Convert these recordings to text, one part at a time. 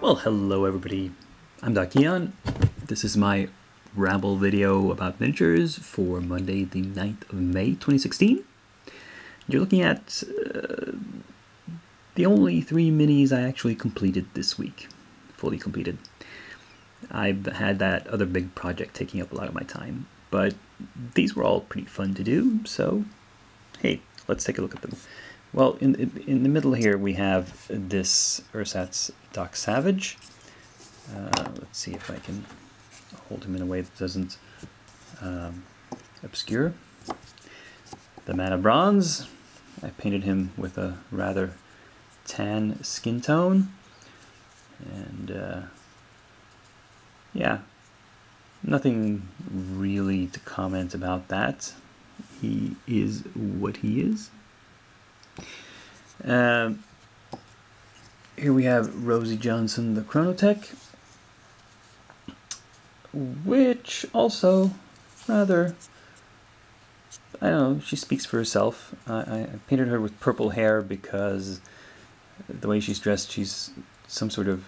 Well, hello everybody. I'm Doc Keon. This is my Ramble video about miniatures for Monday the 9th of May 2016. You're looking at the only 3 minis I actually completed this week. Fully completed. I've had that other big project taking up a lot of my time, but these were all pretty fun to do, so hey, let's take a look at them. Well, in the middle here we have this Ursat's Doc Savage. Let's see if I can hold him in a way that doesn't obscure. The Man of Bronze. I painted him with a rather tan skin tone. And yeah, nothing really to comment about that. He is what he is. Here we have Rosie Johnson, the Chronotech, which also rather, I don't know, she speaks for herself. I painted her with purple hair because the way she's dressed, she's some sort of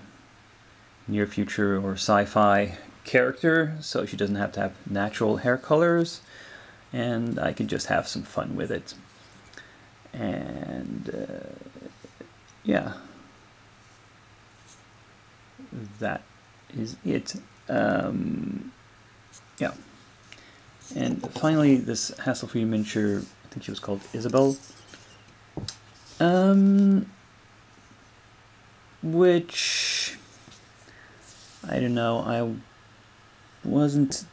near future or sci-fi character, so she doesn't have to have natural hair colors, and I could just have some fun with it. And yeah, that is it. Yeah, and finally this hassle-free miniature, I think she was called Isabel, which I don't know, I wasn't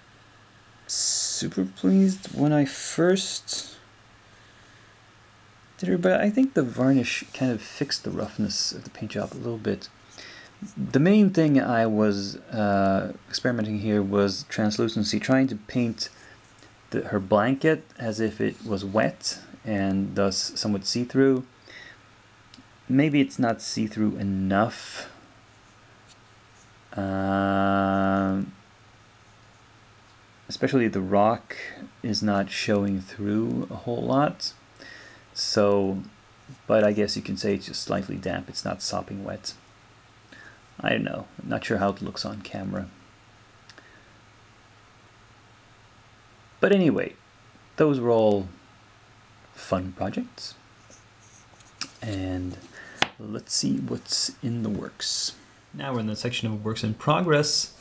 super pleased when I first did her, but I think the varnish kind of fixed the roughness of the paint job a little bit. The main thing I was experimenting here was translucency, trying to paint her blanket as if it was wet and thus somewhat see-through. Maybe it's not see-through enough. Especially the rock is not showing through a whole lot. So, but I guess you can say it's just slightly damp, it's not sopping wet. I don't know, I'm not sure how it looks on camera. But anyway, those were all fun projects. And let's see what's in the works. Now we're in the section of works in progress.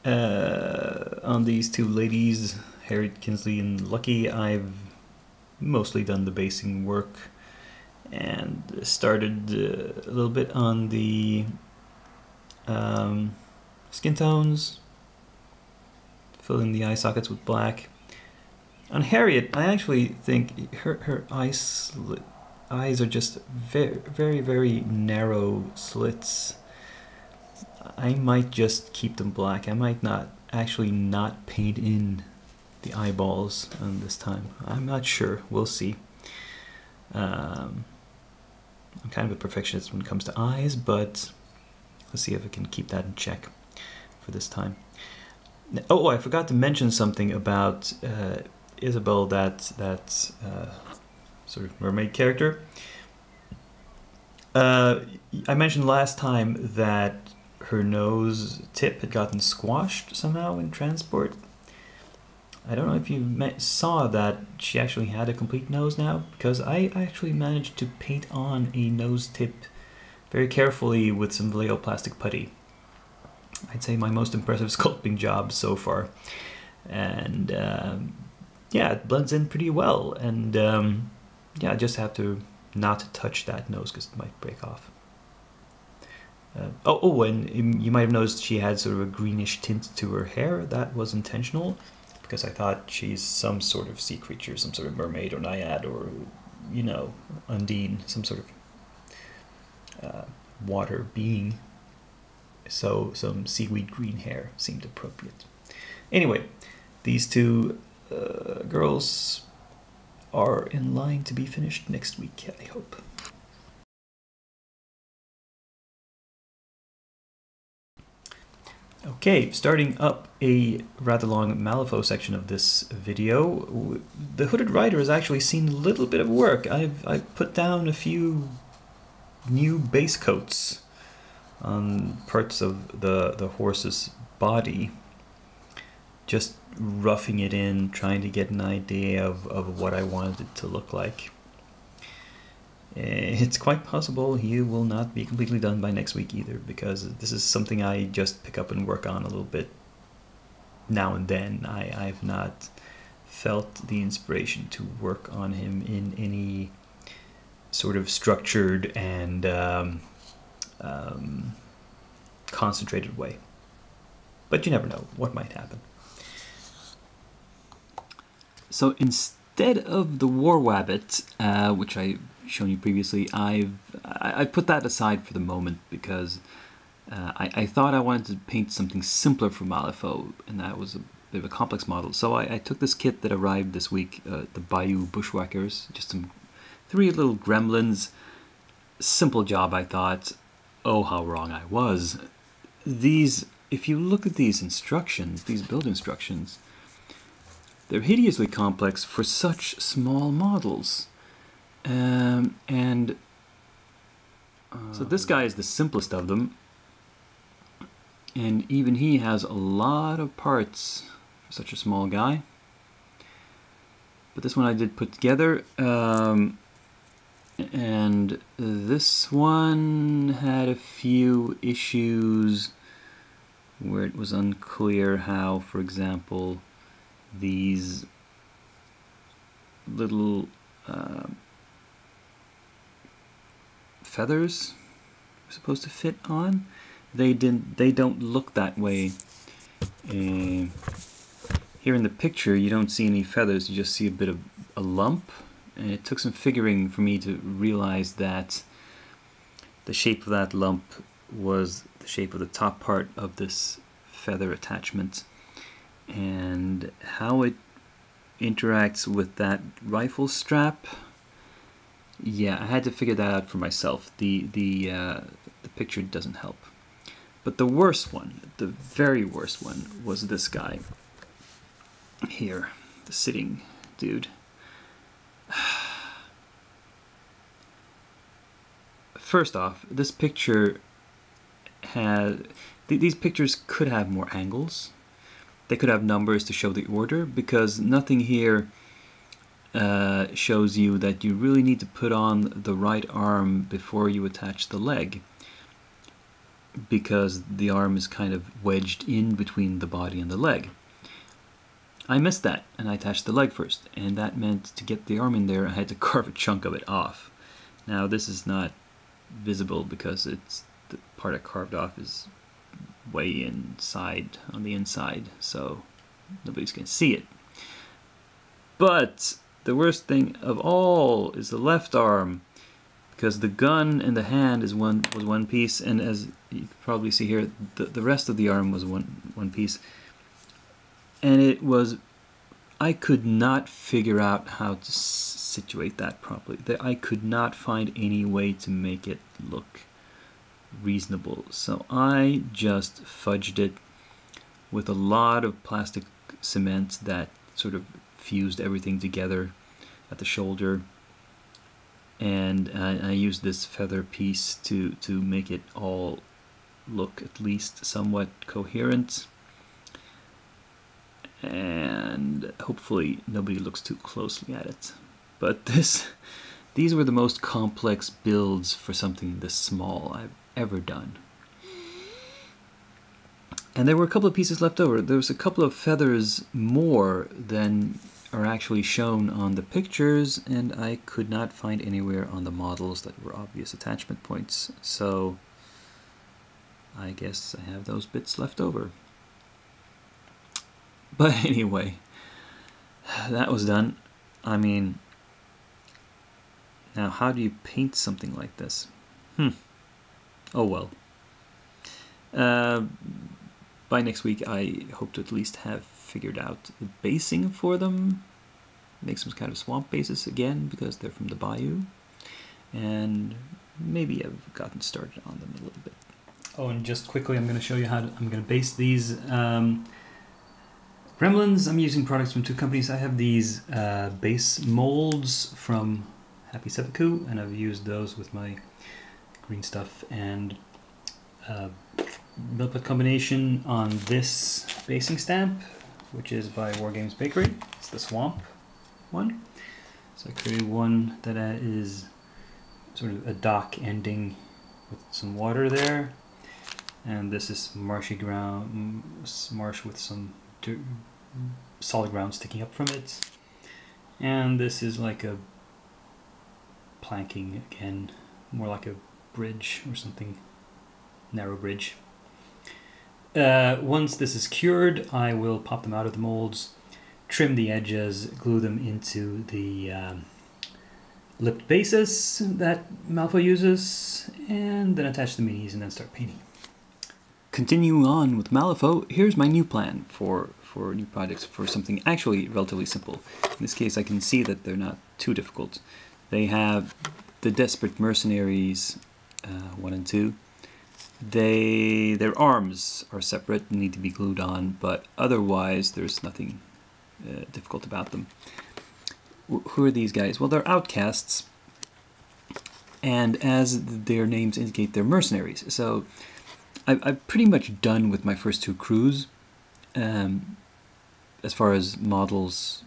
On these two ladies, Harriet Kinsley and Lucky, I've mostly done the basing work and started a little bit on the skin tones, filling the eye sockets with black. On Harriet, I actually think her eyes are just very narrow slits. I might just keep them black. I might not paint in the eyeballs this time. I'm not sure. We'll see. I'm kind of a perfectionist when it comes to eyes, but let's see if I can keep that in check for this time. Oh, I forgot to mention something about Isabel, that sort of mermaid character. I mentioned last time that her nose tip had gotten squashed somehow in transport. I don't know if you saw that she actually had a complete nose now, because I actually managed to paint on a nose tip very carefully with some Vallejo plastic putty. I'd say my most impressive sculpting job so far. And yeah, it blends in pretty well. And yeah, I just have to not touch that nose because it might break off. And you might have noticed she had sort of a greenish tint to her hair. That was intentional, because I thought she's some sort of sea creature, some sort of mermaid or naiad, or, you know, Undine, some sort of water being. So some seaweed green hair seemed appropriate. Anyway, these two girls are in line to be finished next week, I hope. Okay, starting up a rather long Malifaux section of this video, the Hooded Rider has actually seen a little bit of work. I've put down a few new base coats on parts of the horse's body, just roughing it in, trying to get an idea of what I wanted it to look like. It's quite possible he will not be completely done by next week either, because this is something I just pick up and work on a little bit now and then. I've not felt the inspiration to work on him in any sort of structured and concentrated way. But you never know what might happen. So instead of the War Wabbit, which I've shown you previously, I put that aside for the moment because I thought I wanted to paint something simpler for Malifaux, and that was a bit of a complex model. So I took this kit that arrived this week, the Bayou Bushwhackers, just some 3 little gremlins. Simple job, I thought. Oh, how wrong I was. These, if you look at these instructions, these build instructions, they're hideously complex for such small models. So this guy is the simplest of them, and even he has a lot of parts for such a small guy. But this one I did put together, and this one had a few issues where it was unclear how, for example, these little feathers are supposed to fit on. They don't look that way. Here in the picture you don't see any feathers, you just see a bit of a lump, and it took some figuring for me to realize that the shape of that lump was the shape of the top part of this feather attachment, and how it interacts with that rifle strap. Yeah, I had to figure that out for myself. The picture doesn't help. But the worst one, the very worst one, was this guy here, the sitting dude. First off, this picture had... These pictures could have more angles. They could have numbers to show the order, because nothing here shows you that you really need to put on the right arm before you attach the leg, because the arm is kind of wedged in between the body and the leg. I missed that, and I attached the leg first, and that meant to get the arm in there I had to carve a chunk of it off. Now this is not visible because it's the part I carved off is way inside, on the inside, so nobody's gonna see it. But the worst thing of all is the left arm, because the gun and the hand was one piece, and as you can probably see here, the rest of the arm was one piece, and it was, I could not figure out how to situate that properly. I could not find any way to make it look reasonable, so I just fudged it with a lot of plastic cement that sort of fused everything together at the shoulder, and I used this feather piece to make it all look at least somewhat coherent, and hopefully nobody looks too closely at it. But these were the most complex builds for something this small I've ever done. And there were a couple of pieces left over. There was a couple of feathers more than are actually shown on the pictures, and I could not find anywhere on the models that were obvious attachment points. So I guess I have those bits left over. But anyway, that was done. I mean, now how do you paint something like this? Oh well. By next week I hope to at least have figured out the basing for them. Make some kind of swamp bases again, because they're from the bayou. And maybe I've gotten started on them a little bit. Oh, and just quickly, I'm going to show you how I'm going to base these gremlins. I'm using products from 2 companies. I have these base molds from Happy Seppuku, and I've used those with my green stuff, and millput combination on this basing stamp, which is by Wargames Bakery. It's the Swamp one. So I created one that is sort of a dock ending with some water there, and this is marshy ground, marsh with some solid ground sticking up from it, and this is like a planking again, more like a bridge or something, narrow bridge. Once this is cured, I will pop them out of the molds, trim the edges, glue them into the lipped bases that Malfoy uses, and then attach the minis and then start painting. Continuing on with Malifaux, here's my new plan for new projects, for something actually relatively simple. In this case, I can see that they're not too difficult. They have the Desperate Mercenaries 1 and 2. Their arms are separate and need to be glued on, but otherwise there's nothing difficult about them. Who are these guys? Well, they're outcasts, and as their names indicate, they're mercenaries. So I've pretty much done with my first two crews as far as models,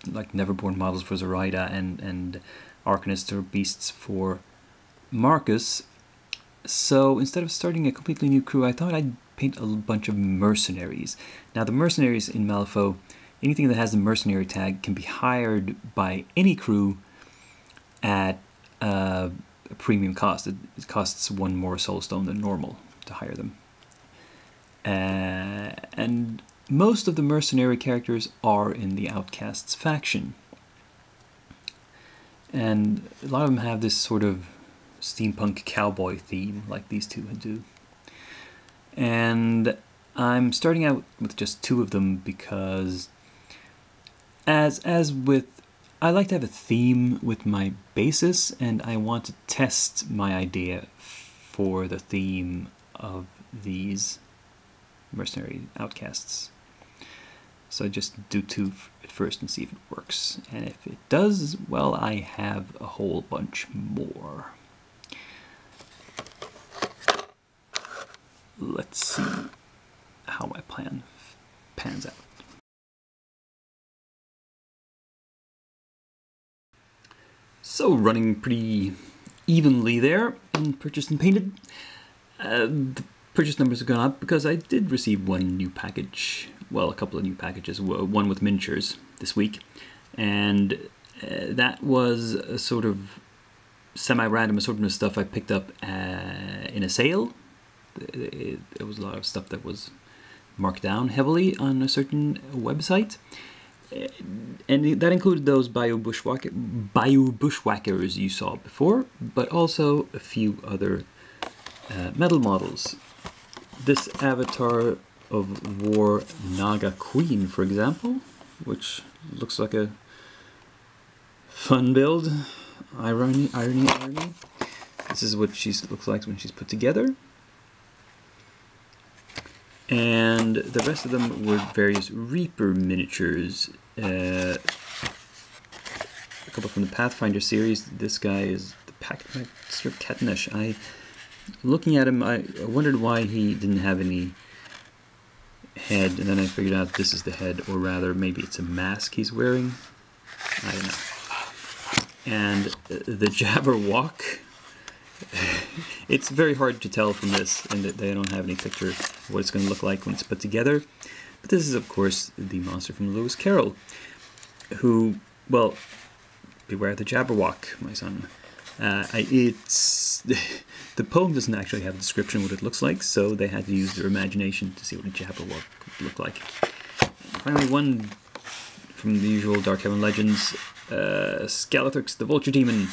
like Neverborn models for Zoraida and Arcanists or Beasts for Marcus. So instead of starting a completely new crew, I thought I'd paint a bunch of mercenaries. Now the mercenaries in Malifaux, anything that has the mercenary tag can be hired by any crew at a premium cost. It costs 1 more soulstone than normal to hire them. And most of the mercenary characters are in the Outcasts faction. And a lot of them have this sort of steampunk cowboy theme like these two do. And I'm starting out with just 2 of them because as with, I like to have a theme with my basis, and I want to test my idea for the theme of these mercenary outcasts. So I just do 2 at first and see if it works. And if it does, well, I have a whole bunch more. Let's see how my plan pans out. So running pretty evenly there and purchased and painted. The purchase numbers have gone up because I did receive 1 new package, well, a couple of new packages, one with miniatures this week, and that was a sort of semi-random assortment of stuff I picked up in a sale. There was a lot of stuff that was marked down heavily on a certain website. And that included those bio bushwhackers you saw before, but also a few other metal models. This avatar of War Naga Queen, for example, which looks like a fun build. Irony. This is what she looks like when she's put together. And the rest of them were various Reaper miniatures. A couple from the Pathfinder series. This guy is the Packmaster Katnish. Looking at him, I wondered why he didn't have any head, and then I figured out this is the head, or rather maybe it's a mask he's wearing. I don't know. And the Jabberwock. It's very hard to tell from this, and that they don't have any picture of what it's going to look like when it's put together. But this is, of course, the monster from Lewis Carroll, who, well, beware the Jabberwock, my son. The poem doesn't actually have a description of what it looks like, so they had to use their imagination to see what a Jabberwock would look like. And finally, one from the usual Dark Heaven Legends, Skeletrix, the Vulture Demon.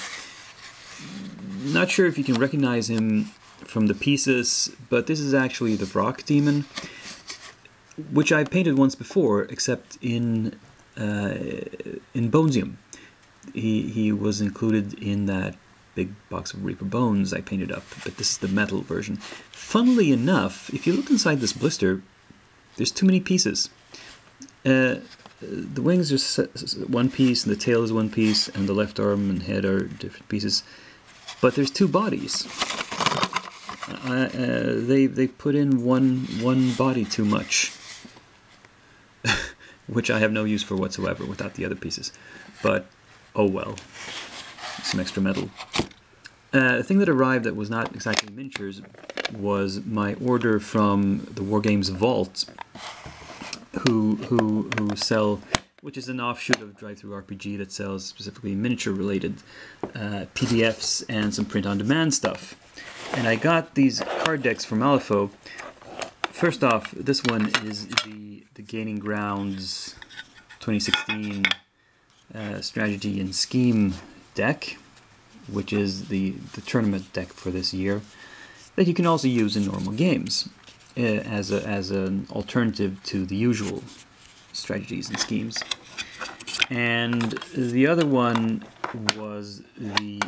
Not sure if you can recognize him from the pieces, but this is actually the Vrock Demon, which I painted once before, except in Bonesium. He was included in that big box of Reaper Bones I painted up, but this is the metal version. Funnily enough, if you look inside this blister, there's too many pieces. The wings are 1 piece, and the tail is 1 piece, and the left arm and head are different pieces. But there's 2 bodies. They put in one body too much, which I have no use for whatsoever without the other pieces. But oh well, some extra metal. The thing that arrived that was not exactly miniatures was my order from the Wargames Vault, who sell, which is an offshoot of Drive-Thru RPG that sells specifically miniature-related PDFs and some print-on-demand stuff. And I got these card decks from Alifo. First off, this one is the Gaining Grounds 2016 Strategy and Scheme deck, which is the tournament deck for this year, that you can also use in normal games as an alternative to the usual strategies and schemes. And the other one was the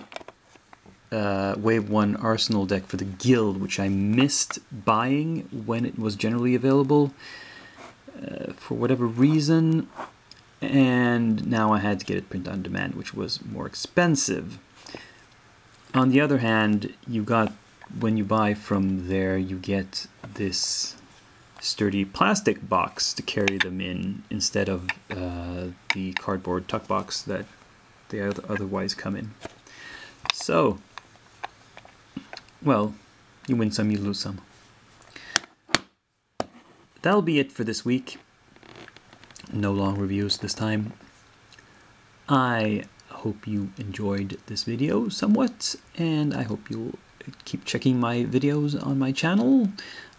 Wave 1 Arsenal deck for the Guild, which I missed buying when it was generally available for whatever reason, and now I had to get it print on demand, which was more expensive. On the other hand, when you buy from there, you get this sturdy plastic box to carry them in instead of the cardboard tuck box that they otherwise come in. So, well, you win some, you lose some. That'll be it for this week. No long reviews this time. I hope you enjoyed this video somewhat, and I hope you'll keep checking my videos on my channel.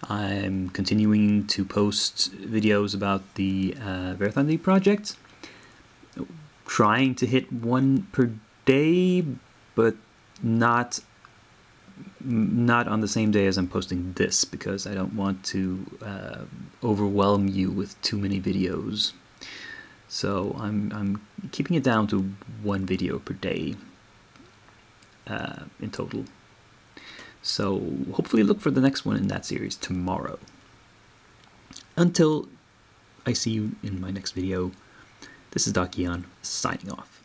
I'm continuing to post videos about the Verthandi project, trying to hit one per day, but not on the same day as I'm posting this, because I don't want to overwhelm you with too many videos. So I'm keeping it down to one video per day in total. So hopefully look for the next one in that series tomorrow. Until I see you in my next video, this is Doc Eon signing off.